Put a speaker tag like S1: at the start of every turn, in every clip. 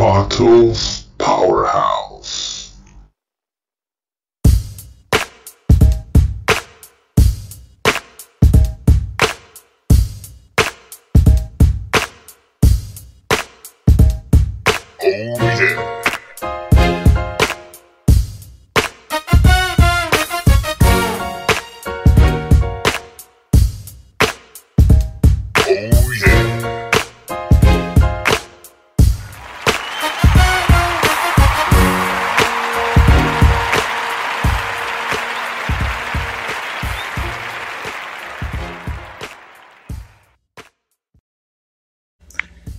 S1: Pato's Powerhouse. Oh yeah.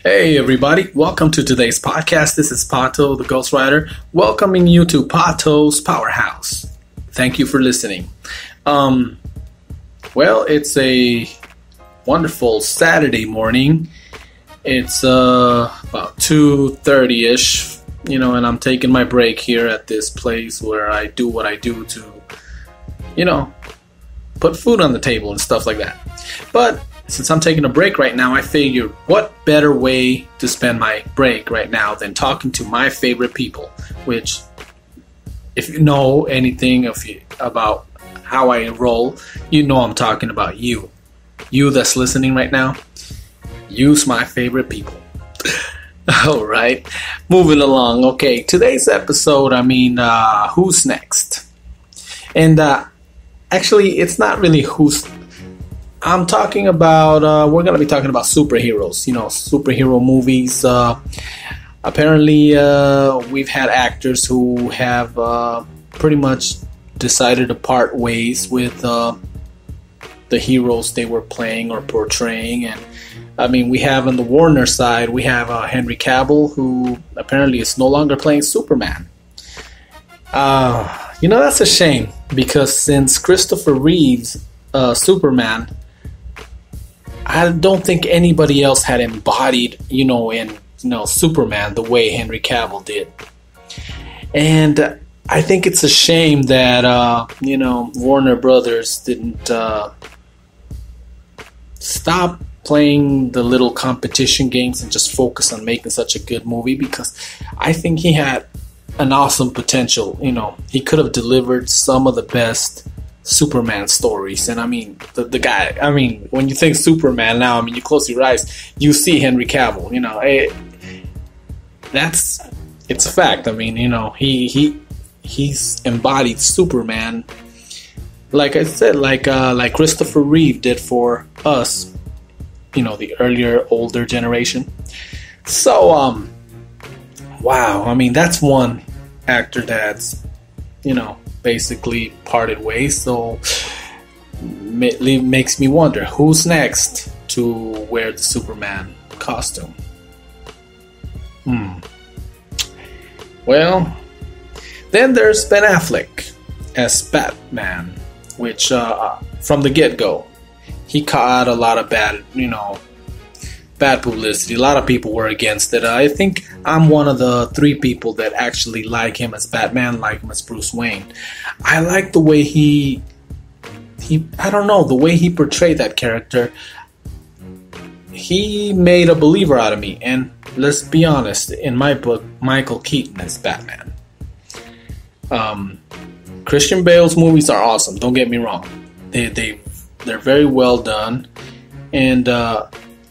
S2: Hey everybody, welcome to today's podcast. This is Pato, the Ghostwriter, welcoming you to Pato's Powerhouse. Thank you for listening. Well, it's a wonderful Saturday morning. It's about 2:30ish, and I'm taking my break here at this place where I do what I do to, put food on the table and stuff like that. But since I'm taking a break right now, I figured what better way to spend my break right now than talking to my favorite people, which, if you know anything about how I roll, I'm talking about you. You that's listening right now, you's my favorite people. All right, moving along. Okay, today's episode, who's next? And actually, it's not really who's I'm talking about, we're going to be talking about superheroes, superhero movies. Apparently, we've had actors who have pretty much decided to part ways with the heroes they were playing or portraying. And we have on the Warner side, we have Henry Cavill, who apparently is no longer playing Superman. That's a shame, because since Christopher Reeve's Superman, I don't think anybody else had embodied, Superman the way Henry Cavill did. And I think it's a shame that, Warner Brothers didn't stop playing the little competition games and just focus on making such a good movie, because I think he had an awesome potential. He could have delivered some of the best Superman stories. And the guy, when you think Superman now, you close your eyes, you see Henry Cavill. It's a fact. He's embodied Superman, like I said, like Christopher Reeve did for us, the earlier, older generation. So wow, that's one actor that's basically parted ways. So it makes me wonder who's next to wear the Superman costume. Well, then there's Ben Affleck as Batman, which from the get-go he caught a lot of bad publicity. A lot of people were against it. I think I'm one of the 3 people that actually like him as Batman, like him as Bruce Wayne. I like the way the way he portrayed that character. He made a believer out of me. And let's be honest, in my book, Michael Keaton is Batman. Christian Bale's movies are awesome, don't get me wrong. They're very well done. And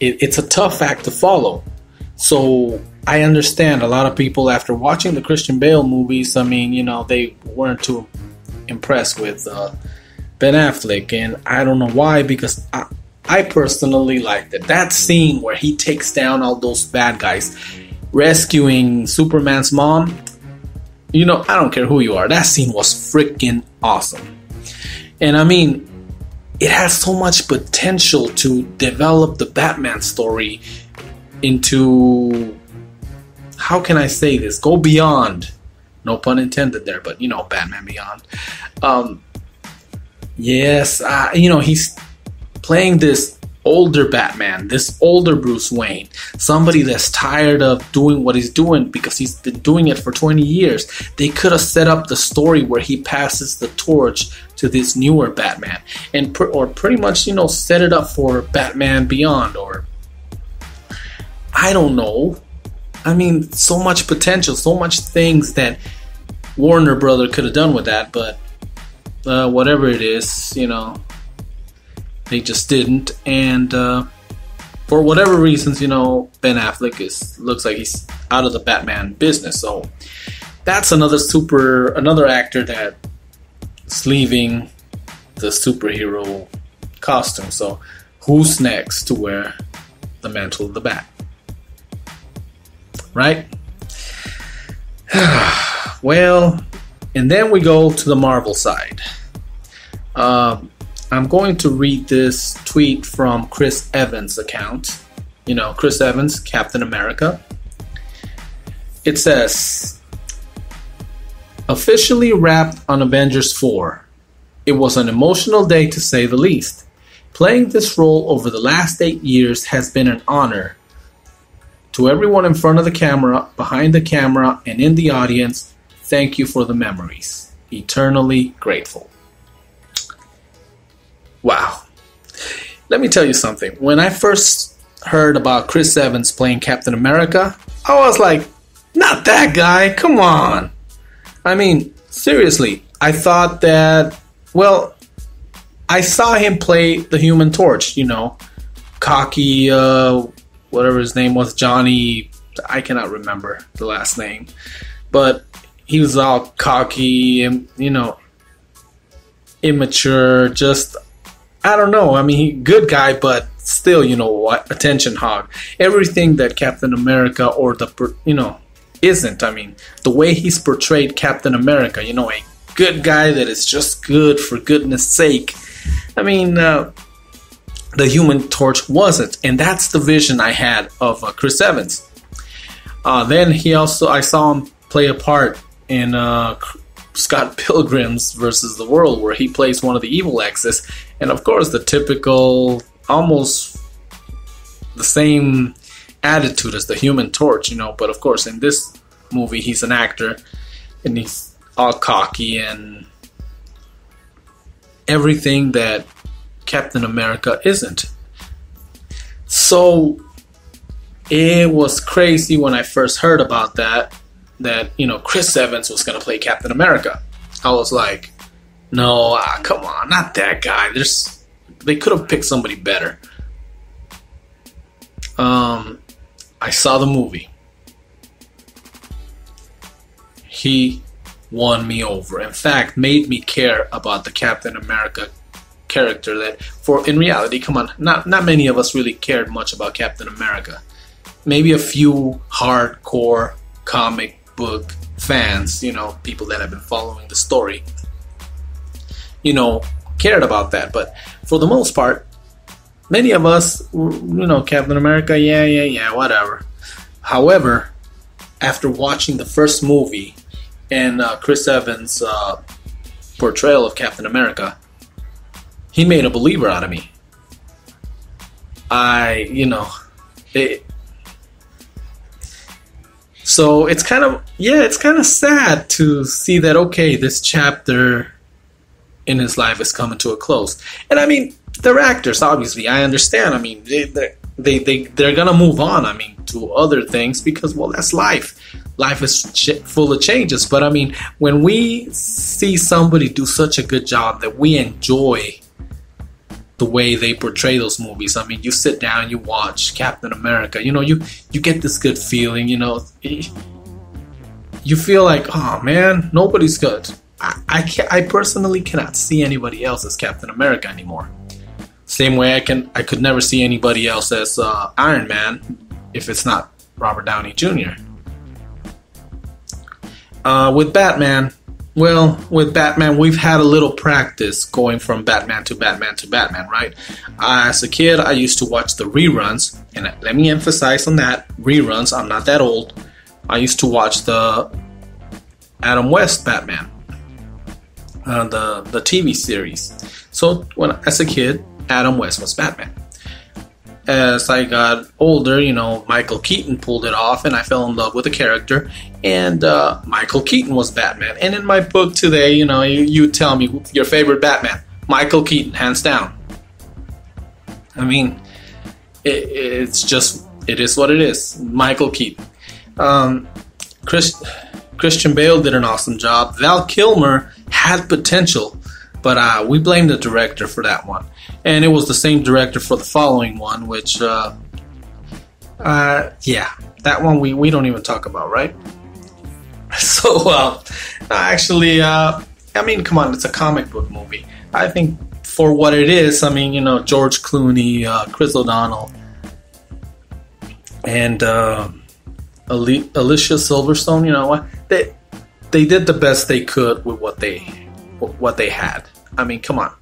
S2: it's a tough act to follow. So I understand a lot of people, after watching the Christian Bale movies, they weren't too impressed with Ben Affleck. And I don't know why, because I personally liked it. That scene where he takes down all those bad guys, rescuing Superman's mom, I don't care who you are, that scene was freaking awesome. And it has so much potential to develop the Batman story into, how can I say this, go beyond, no pun intended there, but Batman Beyond. Yes, he's playing this older Batman, this older Bruce Wayne, somebody that's tired of doing what he's doing because he's been doing it for 20 years. They could have set up the story where he passes the torch to this newer Batman, and or pretty much, set it up for Batman Beyond, or I don't know. I mean, so much potential, so much things that Warner Brother could have done with that, but whatever it is, they just didn't. And for whatever reasons, Ben Affleck looks like he's out of the Batman business. So that's another actor that's leaving the superhero costume. So who's next to wear the mantle of the Bat? Right? Well, and then we go to the Marvel side. I'm going to read this tweet from Chris Evans' account. Chris Evans, Captain America. It says, officially wrapped on Avengers 4. It was an emotional day to say the least. Playing this role over the last 8 years has been an honor. To everyone in front of the camera, behind the camera, and in the audience, thank you for the memories. Eternally grateful. Wow. Let me tell you something. When I first heard about Chris Evans playing Captain America, I was like, not that guy, come on. I mean, seriously, I thought that, well, I saw him play the Human Torch, cocky, whatever his name was, Johnny, I cannot remember the last name, but he was all cocky and, immature, just, I don't know. I mean, good guy, but still, attention hog. Everything that Captain America or isn't. I mean, the way he's portrayed Captain America, a good guy that is just good for goodness sake. I mean, the Human Torch wasn't, and that's the vision I had of Chris Evans. Then I saw him play a part in Scott Pilgrim's versus the World, where he plays one of the evil exes, and of course the typical, almost the same attitude as the Human Torch, but of course in this movie he's an actor and he's all cocky and everything that Captain America isn't. So it was crazy when I first heard about that Chris Evans was going to play Captain America. I was like, no, come on, not that guy. They could have picked somebody better. I saw the movie. He won me over. In fact, made me care about the Captain America character that, in reality, come on, not many of us really cared much about Captain America. Maybe a few hardcore comic book fans, people that have been following the story, cared about that. But for the most part, many of us, Captain America, yeah, whatever. However, after watching the first movie and Chris Evans' portrayal of Captain America, he made a believer out of me. So it's kind of sad to see that, okay, this chapter in his life is coming to a close. And I mean, they're actors, obviously. I understand. I mean, they're gonna move on. I mean, to other things because, well, that's life. Life is full of changes. But I mean, when we see somebody do such a good job that we enjoy the way they portray those movies. I mean, you sit down, you watch Captain America, you get this good feeling, you feel like, oh man, nobody's good. I personally cannot see anybody else as Captain America anymore. Same way I could never see anybody else as Iron Man if it's not Robert Downey Jr. With Batman, we've had a little practice going from Batman to Batman to Batman, right? As a kid, I used to watch the reruns, and let me emphasize on that, reruns, I'm not that old. I used to watch the Adam West Batman, the TV series. So, as a kid, Adam West was Batman. As I got older, Michael Keaton pulled it off, and I fell in love with the character. And Michael Keaton was Batman. And in my book today, you tell me your favorite Batman. Michael Keaton, hands down. I mean, it is what it is. Michael Keaton. Christian Bale did an awesome job. Val Kilmer had potential, but we blame the director for that one. And it was the same director for the following one, which, that one we don't even talk about, right? So, actually, come on, it's a comic book movie. I think for what it is, George Clooney, Chris O'Donnell, and Alicia Silverstone, they did the best they could with what they had. I mean, come on.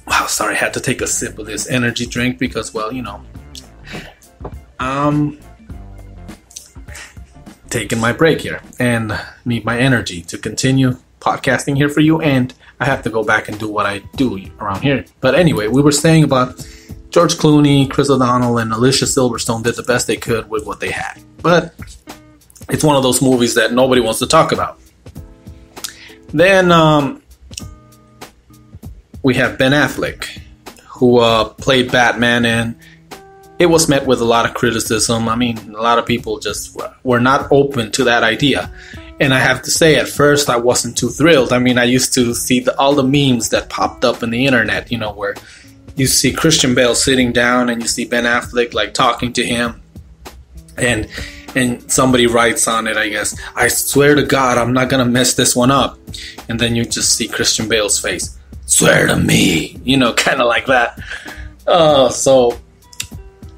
S2: Wow, sorry, I had to take a sip of this energy drink because, taking my break here and need my energy to continue podcasting here for you, and I have to go back and do what I do around here. But anyway, we were saying about George Clooney, Chris O'Donnell, and Alicia Silverstone did the best they could with what they had. But it's one of those movies that nobody wants to talk about. Then we have Ben Affleck, who played Batman, and it was met with a lot of criticism. I mean, a lot of people just were not open to that idea. And I have to say, at first, I wasn't too thrilled. I mean, I used to see all the memes that popped up in the internet, where you see Christian Bale sitting down and you see Ben Affleck, talking to him. And somebody writes on it, I guess, "I swear to God, I'm not going to mess this one up." And then you just see Christian Bale's face. "Swear to me," kind of like that. So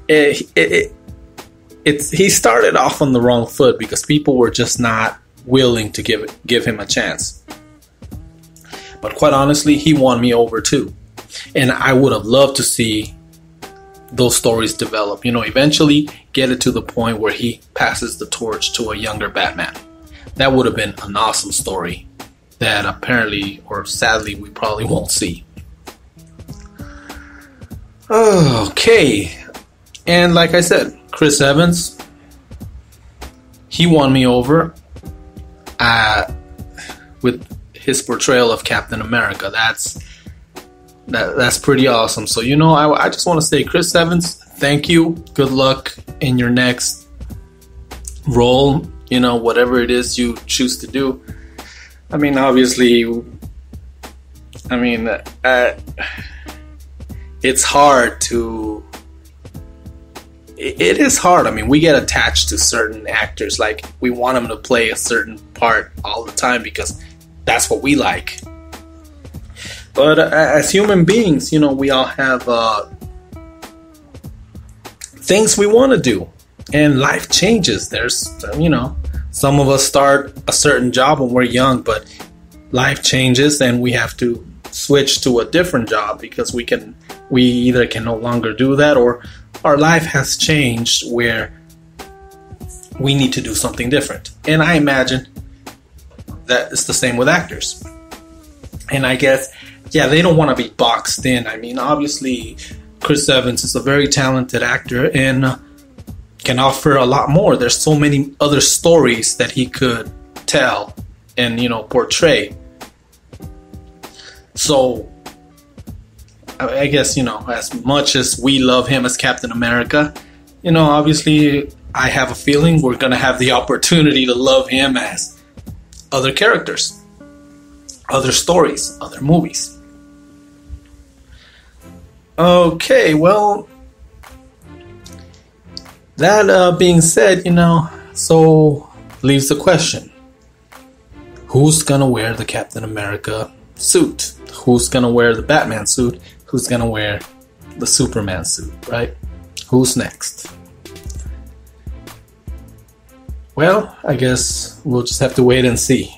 S2: he started off on the wrong foot because people were just not willing to give him a chance. But quite honestly, he won me over too. And I would have loved to see those stories develop. Eventually get it to the point where he passes the torch to a younger Batman. That would have been an awesome story that apparently, or sadly, we probably won't see. Okay. And like I said, Chris Evans, he won me over with his portrayal of Captain America. That's pretty awesome. So, I just want to say, Chris Evans, thank you. Good luck in your next role, whatever it is you choose to do. I mean, obviously, it's hard to... It is hard. I mean, we get attached to certain actors. Like, we want them to play a certain part all the time because that's what we like. But as human beings, we all have things we want to do. And life changes. There's, some of us start a certain job when we're young, but life changes and we have to switch to a different job because we either can no longer do that, or our life has changed where we need to do something different. And I imagine that it's the same with actors. And I guess, they don't want to be boxed in. I mean, obviously, Chris Evans is a very talented actor and can offer a lot more. There's so many other stories that he could tell and, portray. So, I guess, as much as we love him as Captain America, obviously I have a feeling we're going to have the opportunity to love him as other characters, other stories, other movies. Okay, well, that being said, so leaves the question. Who's going to wear the Captain America suit? Who's going to wear the Batman suit? Who's going to wear the Superman suit, right? Who's next? Well, I guess we'll just have to wait and see.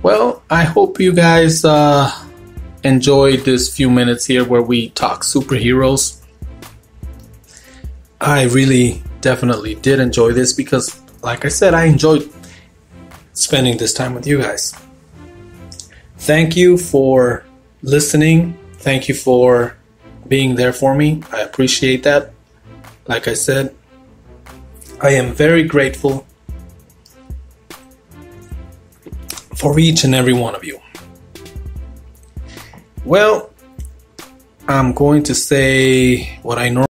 S2: Well, I hope you guys enjoyed this few minutes here where we talk superheroes. I really definitely did enjoy this because, like I said, I enjoyed spending this time with you guys. Thank you for listening. Thank you for being there for me. I appreciate that. Like I said, I am very grateful for each and every one of you. Well, I'm going to say what I normally